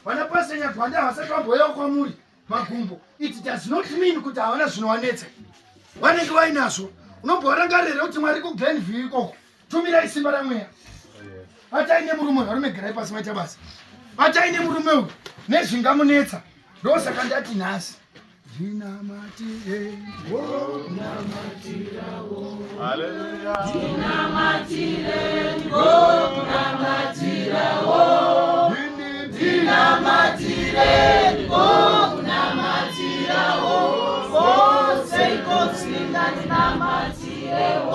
Vana pasenya gwanda vasati vamboya kwamuri magumbo. It does not mean kuti havana zvinovanetsa. Vanenge vainazvo. Unombovarangarira kuti Mwari kuGlenview ikoko. Tumirai simba ramweya. Vataine murume varumegerai pasi vaita basa. Vataine murume uyu nezvingamunetsa. Ndosaka ndati nhasi. Ndinamatire, Hallelujah. Ndinamatire,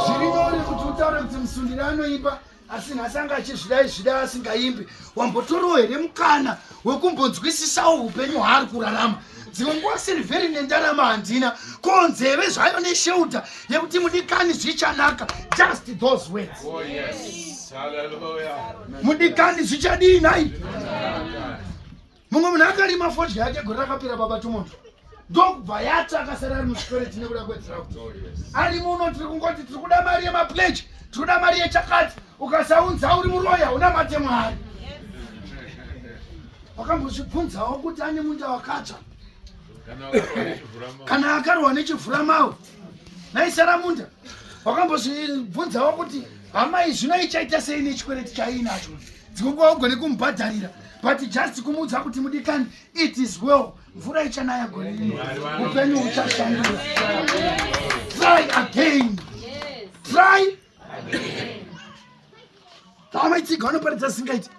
zvirinyore kuti utaure kuti musundiri anoimba asi nhasi anga achizvidai asingaimbi. Wambotoriwo here mukana wekumbonzwisisawo upenyu hwaari kurarama. Dzimwe nguva sirivheri nendarama handina, ko nzeve zvayo neshelter yekuti mudikani zvichanaka. Just those words. Oh yes. Hallelujah. Mudikani zvichadii nhai? Mumwe munhu akarima fodya yake gore rakapera baba tomoto. Ndokubva yati akasara ari mushikoreti nekuda kwedhirauti. Ari muno tiri kungoti tiri kuda mari yemapledge, tiri kuda mari yechakati. Ukasaunza uri muroya una mate Mwari. Wakambozvibvunzawo kuti ane munda wakatsva kana akarohwa nechivhuramao naisara munda. Wakambozvibvunzawo kuti hama izvi zvinoichaita sei nechikwereti chainacho. Dzimwe nguva ugone kumubhadharira, but just kumuudza kuti mudikani, it is well. Mvura ichanaya gore rino, upenyu huchashandura. Try again. Try again. Tamaitsiga vanoparidza singaiti.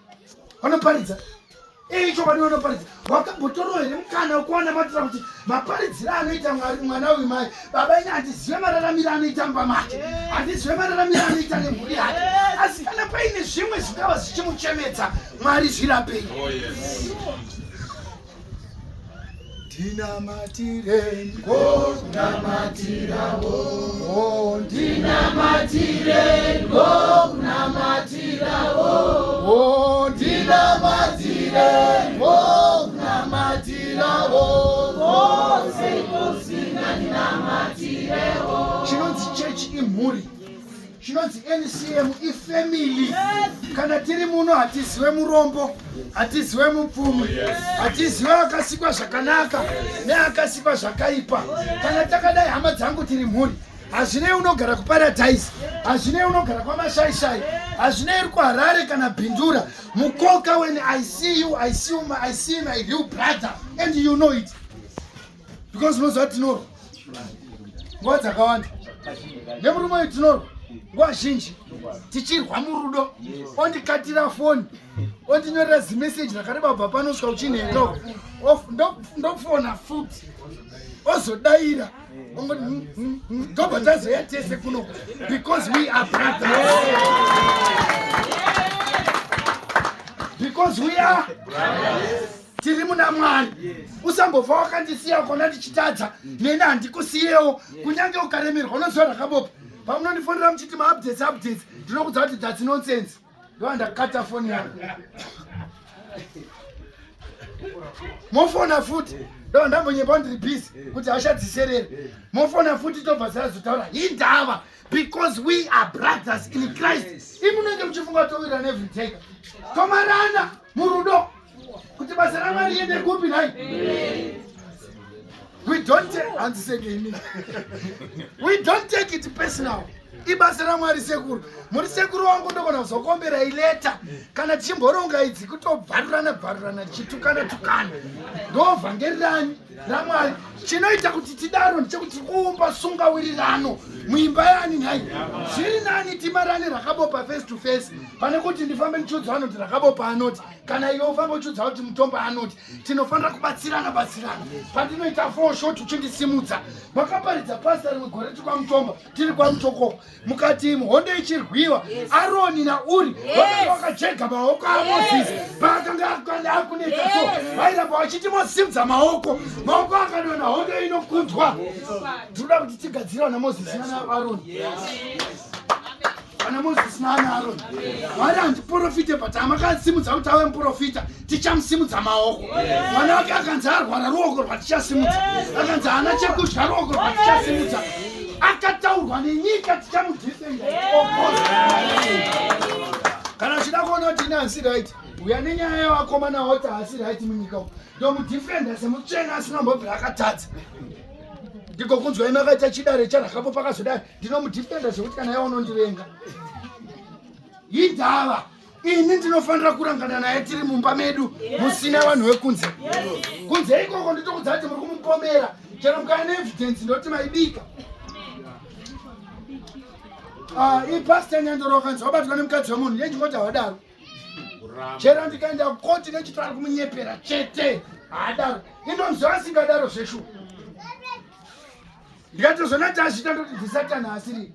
Vanoparidza. Chokwadi vanoparidza. Wakambotorowo here mukana wekuwana matira kuti maparidziro anoita Mwari mwana uyu mai. Baba ine handizive mararamiro anoita mumba make. Handizive mararamiro anoita nemhuri yake. Asi kana paine zvimwe zvingava zvichimuchemedza, Mwari zvirapei. Oh yes. Ndinamatire, ndinamatirawo. Ndinamatire, ndinamatirawo. Ndinamatire, ndinamatirawo. Chinonz church imhuri. Chinonz NCM ifamily. Kana tiri muno hatizive murombo, hatizive mupfumi, hatizive akasikwa zvakanaka neakasikwa zvakaipa. Kana takadai hama dzangu tiri mhuri, hazvinei unogara kuparadise, hazvinei unogara kwamashaishai, hazvinei uri kuHarare kana Bhindura. Mukoka, when I see you, I see my real brother, and you know it. Because unozva tinoro nguva dzakawanda nemurume uyu tinoro nguva zhinji tichirwa murudo. Ondikatira foni, ondinyorera zimeseji rakareba bva panosvika uchinheno, ndofona futi, ozodaira ndobva tazoya tese kuno, because we are brothers. Because we are tiri muna Mwari. Usambobva wakandisiya kona ndichitadza, neni handikusiyewo. Kunyange ukaremerwa unoziva rakabopa. Pamunondifonera muchiti maupdates, ndinokudza kuti that's nonsense. Ndova ndakata foni yangu. Mofona futi, ndova ndambonyemba ndiri busy kuti hashadziserere. Mofona futi tobva zarazotaura indava, because we are brothers in Christ. Imunenge muchifunga towira every take. Tomarana murudo. Kuti basa raMwari riende kupi nai? We don't take it personal. Ibasa raMwari sekuru. Muri sekuru wangu ndogona kuzokombera ileta. Kana tichimboronga idzi kutobvarurana tichitukana. Ndovhangerirani raMwari. Chinoita kuti tidaro ndechekuti kuumba sungawirirano muimba yani nhai. Zviri nani timarane rakabopa face to face pane kuti ndifambe ndichiudza kuti rakabopa anoti, kana iwe ufambe uchiudza kuti mutombo anoti. Tinofanira kubatsirana. Pandinoita foshoti uchindisimudza, makaparidza pasta rimwe gore tiri kwamutombo, tiri kwamutoko, mukati hondo ichirwiwa, Aroni naUri vakajega maoko aMozisi paakanga akuneta so, vairamba vachitisimudza maoko akadona hondo inokunzwa. Tinoda kuti tigadzirawo naMozisi naAroni. Kana Mozisi naana Aroni. Mwari handiprofite, but amakasimudza kuti ave muprofita, tichamusimudza maoko. Mwana wake akanzi arwara ruoko rwatichasimudza, akanzi hana chekudya ruoko rwatichasimudza, akataurwa nenyika tichamudhifenda. Kana uchida kuona kuti nansi right, uya nenyaya yevakomana woti haasi right munyika umu ndomudefenda semutsvena asina mbobva akatadza ndiko kunzwa imakaita chidare charakapo pakazodai ndinomudefenda zvekuti kana iye unondivenga indava ini ndinofanira kurangana naye tiri mumba medu musina vanhu vekunze kunze ikoko nditokudza kuti muri kumupomera chero mukaya neevidence ndoti maibika ipasita nyandoro wakanzi wabatwa nemukadzi wemunhu nechingoti hawadaro chero ndikaenda kukoti nechitari kumunyepera chete haadaro indomziva asingadaro zveshu ndikatozonati azvita ndoti ndisatani asiri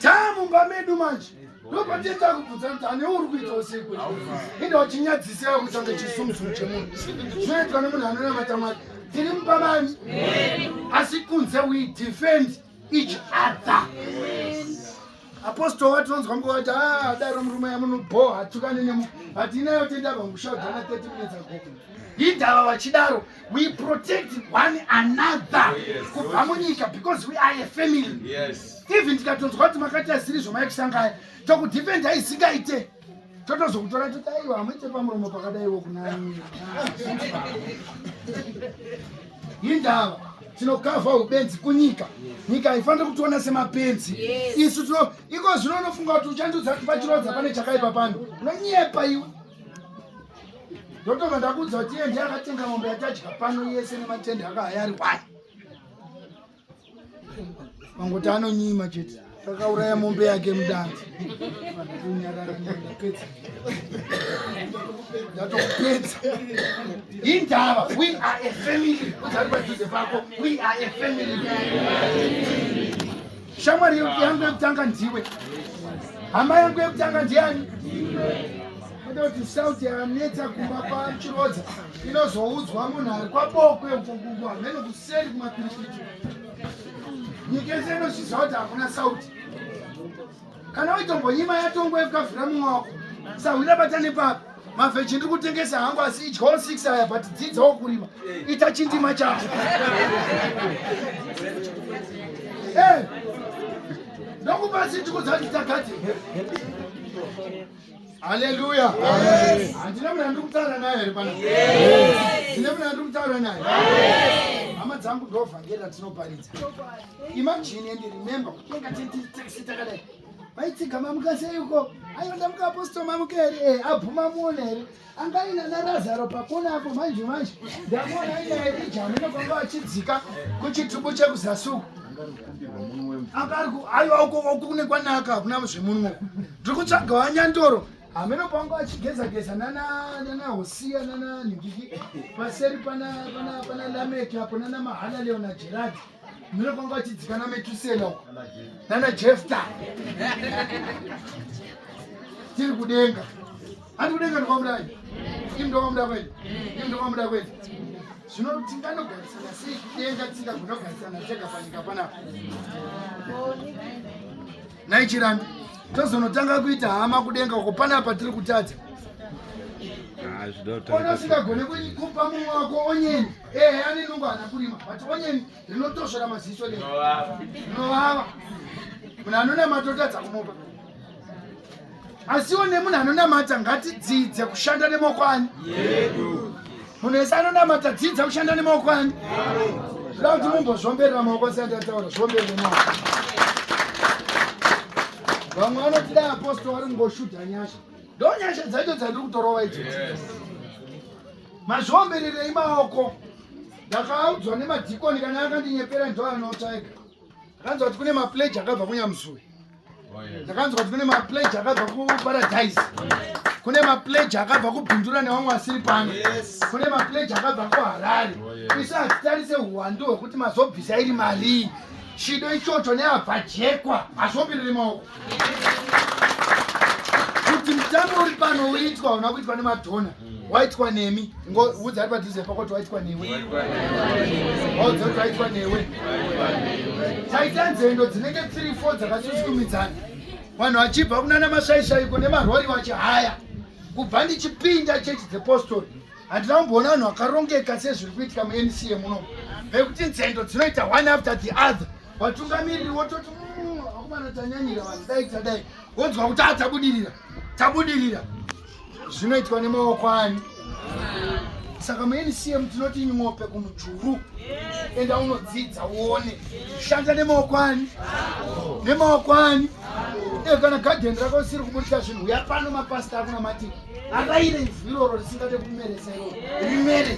tamumba medu manje ndopateta kubvudza kuti ane uri kuita usiku inde wachinyadzisira kutsanga chisumuzuru chemunhu zvinoitwa nemunhu anonamata mwari tiri mupamani asi kunze we defend each other apostol watonzwa mukati daro murume yamunobho hatukane nemu hati inayo tendava ngushaudhana 30 minutes ago indava vachidaro we protect one another kubva munyika because we are a family even tikatonzwa kuti makati asiri zvomaikushangaya tokudefenda isingaite totozokutora toti aiwa hamuite pamuromo pakadaiwo kunani indava tinokavha ubenzi kunyika nyika haifanira kutiona semapenzi isu iko zvino unofunga kuti uchandudza kuti pachirodza pane chakaipa pano unonyepa iwe ndotobva ndakudza kuti iye ndiye akatenga mombe yatadya pano yese nematende akahayari wai mangoti anonyima chete akauraya mombe yake mudanzi ndatokupedza indava we are a family uzari padhuze pako we are a family shamwari yangu yekutanga ndiwe hama yangu yekutanga ndiani kuti sauti yanetsa kumba pachirodza inozoudzwa munhu ari kwabokwe hamene kuseri kumapiripiti nyika yese inozviziva kuti hakuna sauti kana waitombonyima yatongo yekukavhira mumwe wako sahwira batane papa mavheji ndiri kutengesa hangu asi idyawo 6 aya but dzidzawo kurima ita chindima chako ndokupasi ndikudza kuti takati haleluya handina munhu andiri kutaura naye here pana ndine munhu andiri kutaura naye hama dzangu ndovhangera tinoparidza imagine and remember kutenga tentaxi takadai vaitsiga mamuka seiko aionda mukaapostol mamuka here abhuma muona here angaina narazaro pakona apo manje ndamona aina erija minokwanga vachidzika kuchitubu chekuzasuku aiwa uko kune kwanaka hakuna zvemunwo ndiri kutsvaga wanyandoro hameno panga vachigeza nana hosiya nana ningiki paseri pana lameki apo nana mahana leo na geradi mino panga vachidzika nametusela nana jefta tiri kudenga handi kudenga ndokwamudai imi ndokwamudai kwedu zvino tinganogarisana sei kudenga tisingagonogarisana tega panyika panapa naichirandi tozonotanga kuita hama kudenga uko panapa tiri kutadza onosingagone kupa mumwe wako onyeni ane nungo hana kurima but onyeni rinotosvera maziso rinovava munhu anonamata otadza kumupa asiwo nemunhu anonamata ngatidzidze kushanda nemaoko ani munhu ese anonamata dzidza kushanda nemaoko ani zvoda kuti mumbozvomberera maoko seandataura zvomberere maoko vamwe vanoti dai apostol vari kungoshudha nyasha ndo nyasha dzaito dzandiri kutorova idzodzi mazvombererei maoko ndakaudzwa nemadhikoni kana akandinyepera ndo anotaika ndakanzwa kuti kune mapleji akabva kunyamusuri ndakanzwa kuti kune mapleji akabva kuparadise kune mapleji akabva kubhindura nevamwe asiri pano kune mapleji akabva kuharare isu hatitarise uwandu hwekuti mazobvisa iri mari chido ichocho neabhajekwa hazvomberere maoko kuti mutambo uri pano uitwa una kuitwa nemadhona waitwa nemi udza ari padhuze pako kuti waitwa newe waudza kuti waitwa newe taita nzendo dzinenge 3-4 dzakasusukumidzana vanhu vachibva kunana mashaishaiko nemarori vachihaya kubva ndichipinda chechi dzepostori handina kumboona vanhu vakarongeka sezviri kuitika munca muno vekuti nzendo dzinoita one after the other vatungamiriri wototi akumana tanyanyira vanhu dai tadai wonzwa kuti adzabudirira tabudirira zvinoitwa nemaoko ani. Saka muNCM tinoti nyope kumujuru enda unodzidza uone shanda nemaoko ani. Nemaoko ani. Kana gadheni rako usiri kubudisa zvinhu uya pano mapasita akuna mati akaire ivhu iroro risingade kumeresa iroro rimere.